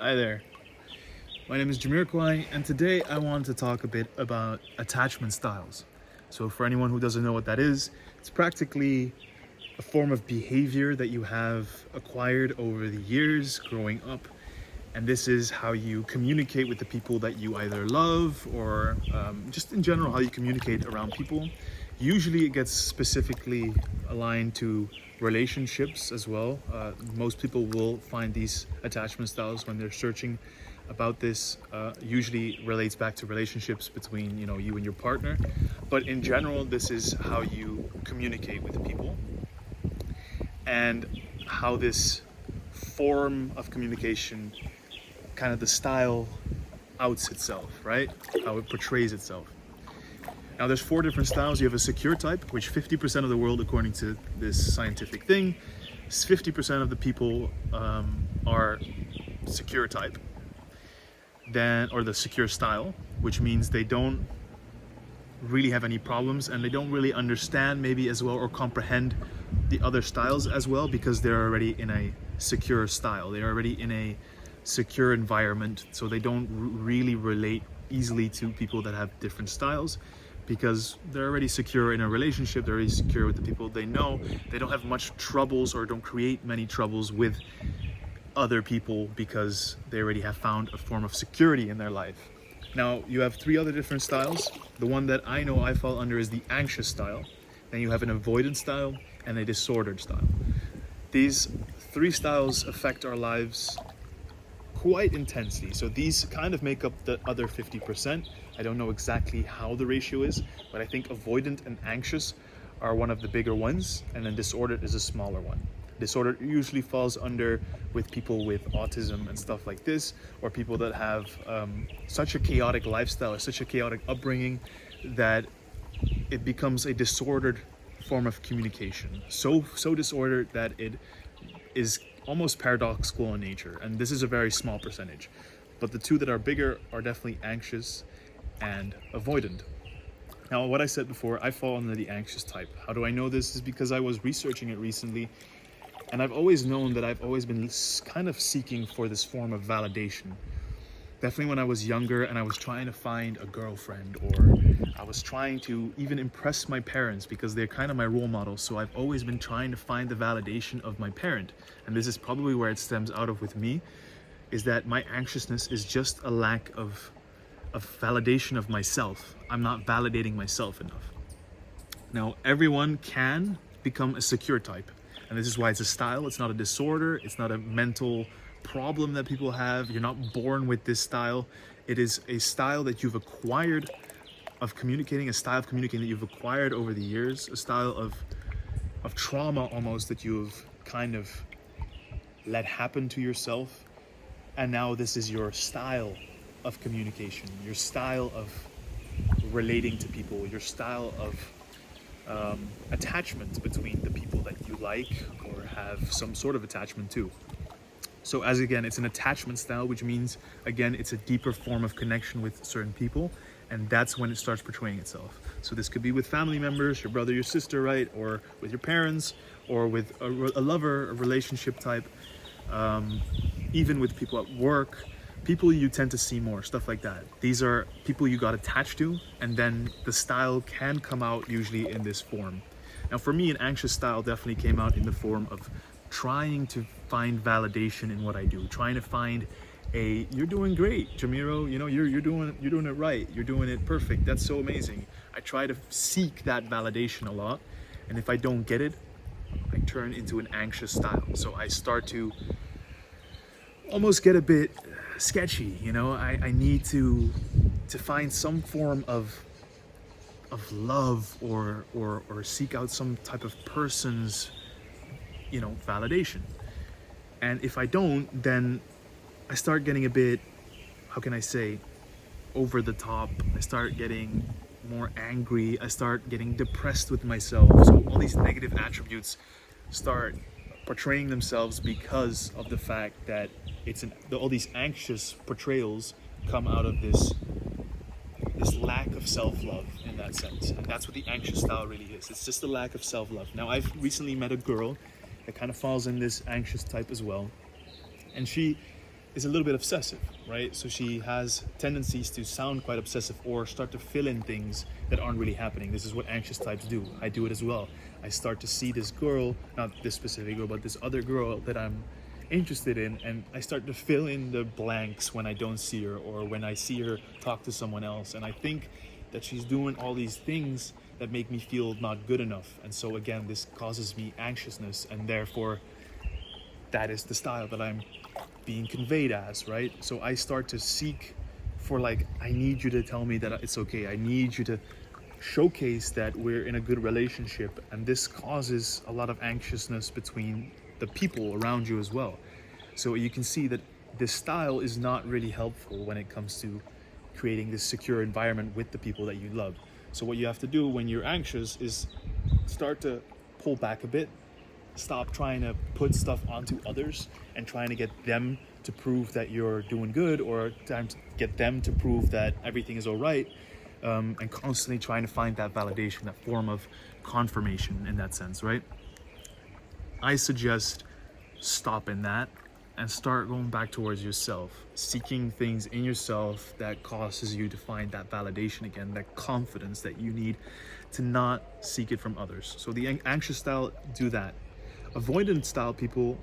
Hi there. My name is Jamiroquai, and today I want to talk a bit about attachment styles. So, for anyone who doesn't know what that is, it's practically a form of behavior that you have acquired over the years growing up, and this is how you communicate with the people that you either love or just in general how you communicate around people. Usually, it gets specifically aligned to relationships as well. Most people will find these attachment styles when they're searching about this. Usually relates back to relationships between you and your partner, but in general, this is how you communicate with people and how this form of communication, kind of the style, outs itself, right? How it portrays itself. Now, there's 4 different styles. You have a secure type, which 50% of the world, according to this scientific thing, 50% of the people are secure type. Then, or the secure style, which means they don't really have any problems and they don't really understand maybe as well or comprehend the other styles as well because they're already in a secure style. They're already in a secure environment, so they don't really relate easily to people that have different styles because they're already secure in a relationship. They're already secure with the people they know. They don't have much troubles or don't create many troubles with other people because they already have found a form of security in their life. Now, you have 3 other different styles. The one that I know I fall under is the anxious style. Then you have an avoidant style and a disordered style. These 3 styles affect our lives quite intensely. So these kind of make up the other 50%. I don't know exactly how the ratio is, but I think avoidant and anxious are one of the bigger ones, and then disordered is a smaller one. Disordered usually falls under with people with autism and stuff like this, or people that have such a chaotic lifestyle or such a chaotic upbringing that it becomes a disordered form of communication. So disordered that it is almost paradoxical in nature, and this is a very small percentage. But the 2 that are bigger are definitely anxious and avoidant. Now, what I said before, I fall under the anxious type. How do I know this? Is because I was researching it recently, and I've always known that I've always been kind of seeking for this form of validation. Definitely when I was younger and I was trying to find a girlfriend, or I was trying to even impress my parents because they're kind of my role models. So I've always been trying to find the validation of my parent. And this is probably where it stems out of with me, is that my anxiousness is just a lack of validation of myself. I'm not validating myself enough. Now, everyone can become a secure type. And this is why it's a style. It's not a disorder. It's not a mental problem that people have. You're not born with this style. It is a style that you've acquired of communicating, a style of communicating that you've acquired over the years, a style of trauma almost that you've kind of let happen to yourself. And now this is your style of communication, your style of relating to people, your style of attachment between the people that you like or have some sort of attachment to. So as again, it's an attachment style, which means again, it's a deeper form of connection with certain people, and that's when it starts portraying itself. So this could be with family members, your brother, your sister, right? Or with your parents, or with a lover, a relationship type, even with people at work, people you tend to see more, stuff like that. These are people you got attached to, and then the style can come out usually in this form. Now, for me, an anxious style definitely came out in the form of trying to find validation in what I do, trying to find you're doing great, Jamiro, you're doing it right, you're doing it perfect, that's so amazing. I try to seek that validation a lot, and if I don't get it, I turn into an anxious style. So I start to almost get a bit sketchy, I need to find some form of love or seek out some type of person's validation. And if I don't, then I start getting a bit, how can I say, over the top. I start getting more angry. I start getting depressed with myself. So all these negative attributes start portraying themselves because of the fact that all these anxious portrayals come out of this lack of self-love in that sense. And that's what the anxious style really is. It's just a lack of self-love. Now, I've recently met a girl that kind of falls in this anxious type as well. And she is a little bit obsessive, right? So she has tendencies to sound quite obsessive or start to fill in things that aren't really happening. This is what anxious types do. I do it as well. I start to see this girl, not this specific girl, but this other girl that I'm interested in, and I start to fill in the blanks when I don't see her or when I see her talk to someone else. And I think that she's doing all these things that make me feel not good enough. And so again, this causes me anxiousness, and therefore that is the style that I'm being conveyed as, right? So I start to seek for, like, I need you to tell me that it's okay. I need you to showcase that we're in a good relationship. And this causes a lot of anxiousness between the people around you as well. So you can see that this style is not really helpful when it comes to creating this secure environment with the people that you love. So what you have to do when you're anxious is start to pull back a bit. Stop trying to put stuff onto others and trying to get them to prove that you're doing good, or trying to get them to prove that everything is all right, and constantly trying to find that validation, that form of confirmation in that sense, right? I suggest stopping that and start going back towards yourself, seeking things in yourself that causes you to find that validation again, that confidence that you need to not seek it from others. So the anxious style do that. Avoidant style people,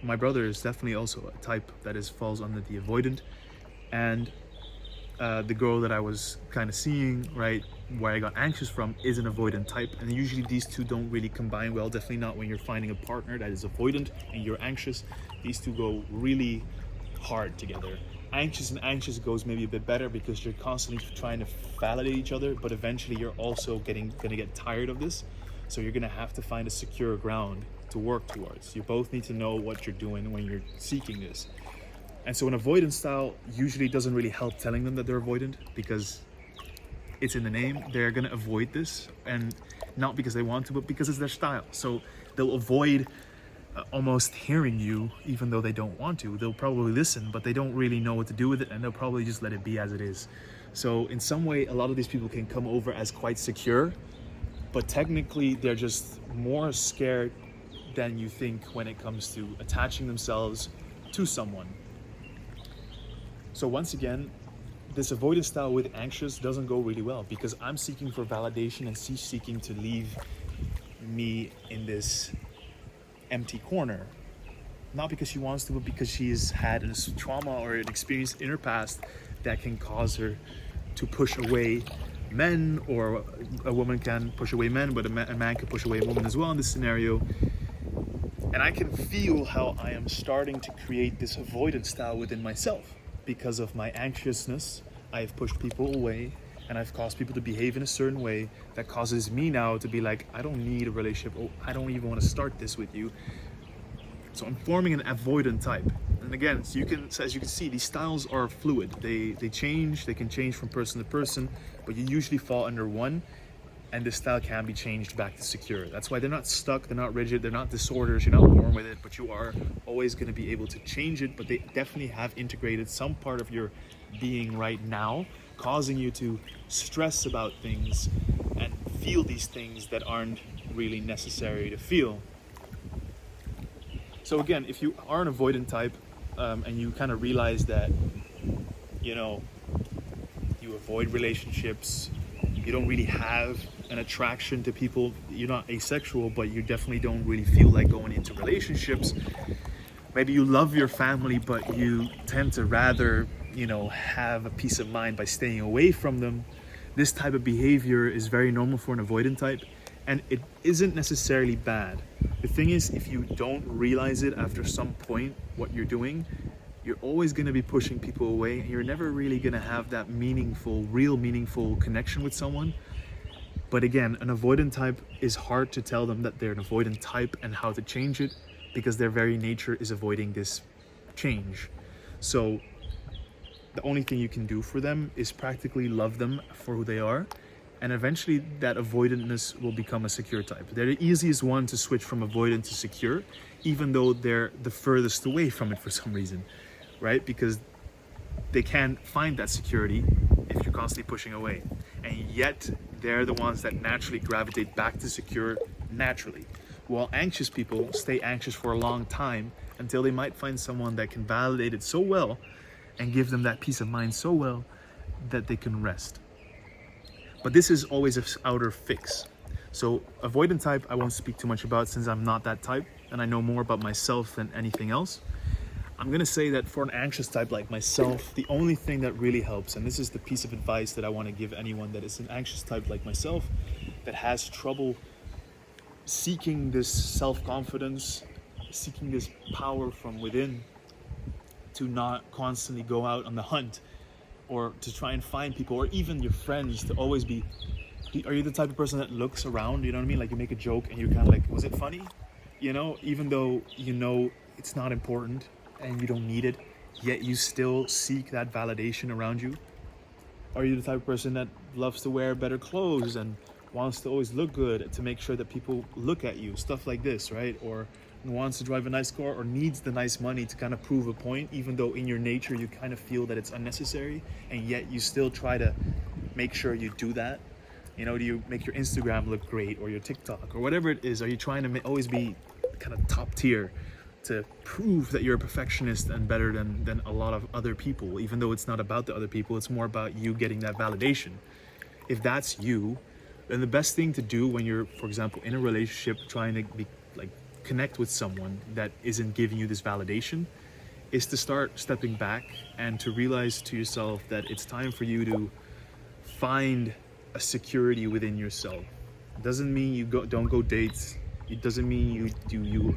my brother is definitely also a type that falls under the avoidant, and the girl that I was kind of seeing, right, where I got anxious from, is an avoidant type. And usually these two don't really combine well, definitely not when you're finding a partner that is avoidant and you're anxious. These two go really hard together. Anxious and anxious goes maybe a bit better because you're constantly trying to validate each other, but eventually you're also gonna get tired of this. So you're gonna have to find a secure ground to work towards. You both need to know what you're doing when you're seeking this. And so an avoidant style usually doesn't really help telling them that they're avoidant, because it's in the name. They're gonna avoid this, and not because they want to, but because it's their style. So they'll avoid almost hearing you, even though they don't want to. They'll probably listen, but they don't really know what to do with it, and they'll probably just let it be as it is. So in some way, a lot of these people can come over as quite secure, but technically they're just more scared than you think when it comes to attaching themselves to someone. So once again, this avoidant style with anxious doesn't go really well, because I'm seeking for validation and she's seeking to leave me in this empty corner. Not because she wants to, but because she's had a trauma or an experience in her past that can cause her to push away men, or a woman can push away men, but a man can push away a woman as well in this scenario. And I can feel how I am starting to create this avoidant style within myself. Because of my anxiousness, I've pushed people away, and I've caused people to behave in a certain way that causes me now to be like, I don't need a relationship, or I don't even want to start this with you. So I'm forming an avoidant type. And again, so as you can see, these styles are fluid. They change, they can change from person to person, but you usually fall under one, and this style can be changed back to secure. That's why they're not stuck, they're not rigid, they're not disorders, you're not born with it, but you are always going to be able to change it. But they definitely have integrated some part of your being right now, causing you to stress about things and feel these things that aren't really necessary to feel. So again, if you are an avoidant type, and you kind of realize that, you avoid relationships, you don't really have an attraction to people, you're not asexual, but you definitely don't really feel like going into relationships. Maybe you love your family, but you tend to rather, have a peace of mind by staying away from them. This type of behavior is very normal for an avoidant type, and it isn't necessarily bad. The thing is, if you don't realize it after some point what you're doing, you're always going to be pushing people away, and you're never really going to have that real meaningful connection with someone. But again, an avoidant type is hard to tell them that they're an avoidant type and how to change it, because their very nature is avoiding this change. So the only thing you can do for them is practically love them for who they are, and eventually that avoidantness will become a secure type. They're the easiest one to switch from avoidant to secure, even though they're the furthest away from it for some reason, right? Because they can't find that security if you're constantly pushing away. And yet they're the ones that naturally gravitate back to secure naturally. while anxious people stay anxious for a long time until they might find someone that can validate it so well and give them that peace of mind so well that they can rest. But this is always an outer fix. So avoidant type, I won't speak too much about since I'm not that type and I know more about myself than anything else. I'm gonna say that for an anxious type like myself, the only thing that really helps, and this is the piece of advice that I want to give anyone that is an anxious type like myself, that has trouble seeking this self-confidence, seeking this power from within, to not constantly go out on the hunt or to try and find people, or even your friends, to always be, are you the type of person that looks around, you know what I mean? Like you make a joke and you're kind of like, was it funny? You know, even though you know it's not important and you don't need it, yet you still seek that validation around you? Are you the type of person that loves to wear better clothes and wants to always look good to make sure that people look at you, stuff like this, right? Or wants to drive a nice car or needs the nice money to kind of prove a point, even though in your nature you kind of feel that it's unnecessary, and yet you still try to make sure you do that? You know, do you make your Instagram look great, or your TikTok, or whatever it is? Are you trying to always be kind of top tier to prove that you're a perfectionist and better than a lot of other people, even though it's not about the other people, it's more about you getting that validation? If that's you, then the best thing to do when you're, for example, in a relationship trying to be like connect with someone that isn't giving you this validation, is to start stepping back and to realize to yourself that it's time for you to find a security within yourself. It doesn't mean you don't go dates. It doesn't mean you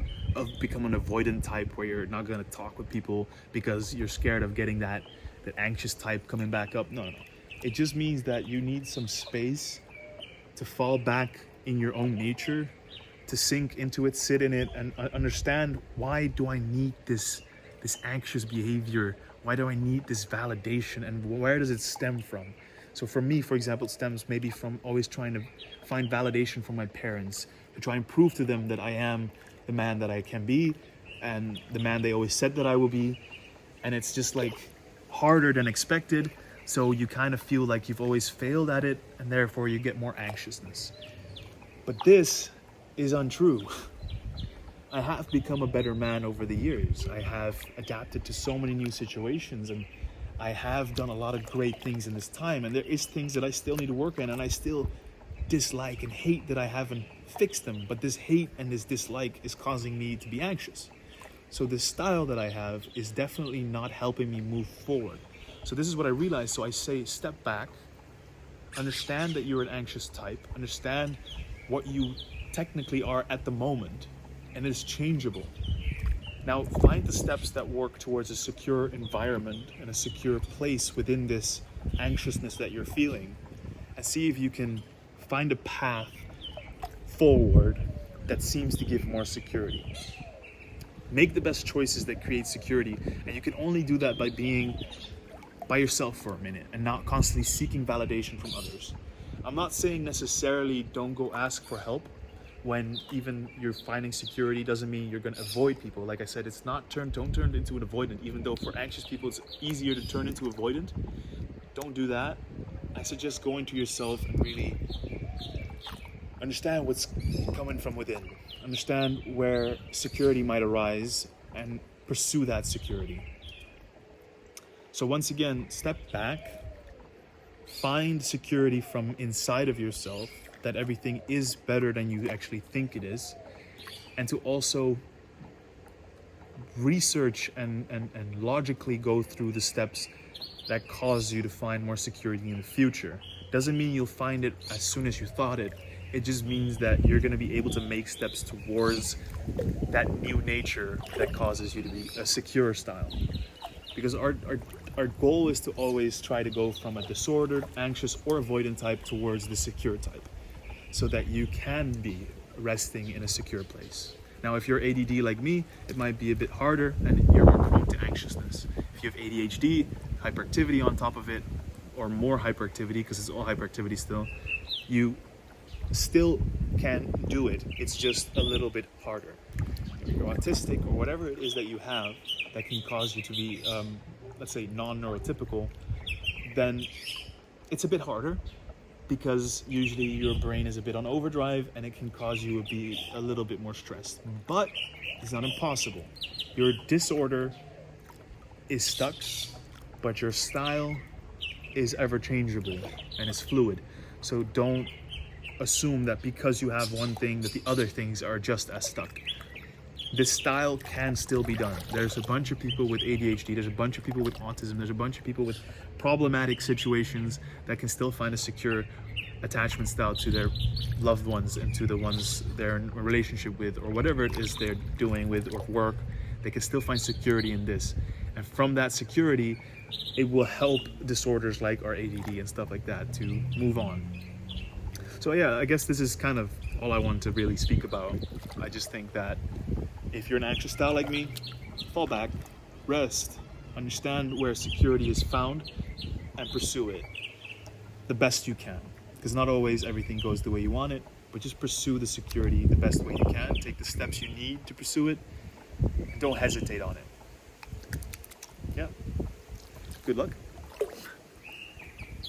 become an avoidant type where you're not going to talk with people because you're scared of getting that anxious type coming back up. No. It just means that you need some space to fall back in your own nature, to sink into it, sit in it, and understand, why do I need this anxious behavior? Why do I need this validation, and where does it stem from? So for me, for example, it stems maybe from always trying to find validation from my parents, to try and prove to them that I am the man that I can be and the man they always said that I will be. And it's just like harder than expected. So you kind of feel like you've always failed at it, and therefore you get more anxiousness. But this is untrue. I have become a better man over the years. I have adapted to so many new situations, and I have done a lot of great things in this time. And there is things that I still need to work on, and I still dislike and hate that I haven't fixed them. But this hate and this dislike is causing me to be anxious. So this style that I have is definitely not helping me move forward. So this is what I realized. So I say, step back, understand that you're an anxious type, understand what you technically are at the moment, and it's changeable. Now find the steps that work towards a secure environment and a secure place within this anxiousness that you're feeling, and see if you can find a path forward that seems to give more security. Make the best choices that create security, and you can only do that by being by yourself for a minute and not constantly seeking validation from others. I'm not saying necessarily don't go ask for help when even you're finding security. Doesn't mean you're going to avoid people. Like I said, it's not don't turn into an avoidant, even though for anxious people it's easier to turn into avoidant. Don't do that. I suggest going to yourself and really understand what's coming from within. Understand where security might arise and pursue that security. So once again, step back, find security from inside of yourself, that everything is better than you actually think it is, and to also research and logically go through the steps that cause you to find more security in the future. Doesn't mean you'll find it as soon as you thought it. It just means that you're going to be able to make steps towards that new nature that causes you to be a secure style. Because our goal is to always try to go from a disordered, anxious, or avoidant type towards the secure type, so that you can be resting in a secure place. Now, if you're ADD like me, it might be a bit harder and you're more prone to anxiousness. If you have ADHD, hyperactivity on top of it, or more hyperactivity, because it's all hyperactivity still, you still can do it. It's just a little bit harder. If you're autistic or whatever it is that you have that can cause you to be, let's say, non-neurotypical, then it's a bit harder, because usually your brain is a bit on overdrive and it can cause you to be a little bit more stressed. But it's not impossible. Your disorder is stuck, but your style is ever changeable and is fluid. So don't assume that because you have one thing that the other things are just as stuck. This style can still be done. There's a bunch of people with ADHD, there's a bunch of people with autism, there's a bunch of people with problematic situations that can still find a secure attachment style to their loved ones and to the ones they're in a relationship with, or whatever it is they're doing with or work. They can still find security in this. And from that security, it will help disorders like our ADD and stuff like that to move on. So yeah, I guess this is kind of all I want to really speak about. I just think that if you're an anxious style like me, fall back, rest, understand where security is found, and pursue it the best you can. Because not always everything goes the way you want it, but just pursue the security the best way you can. Take the steps you need to pursue it. Don't hesitate on it. Yeah. Good luck.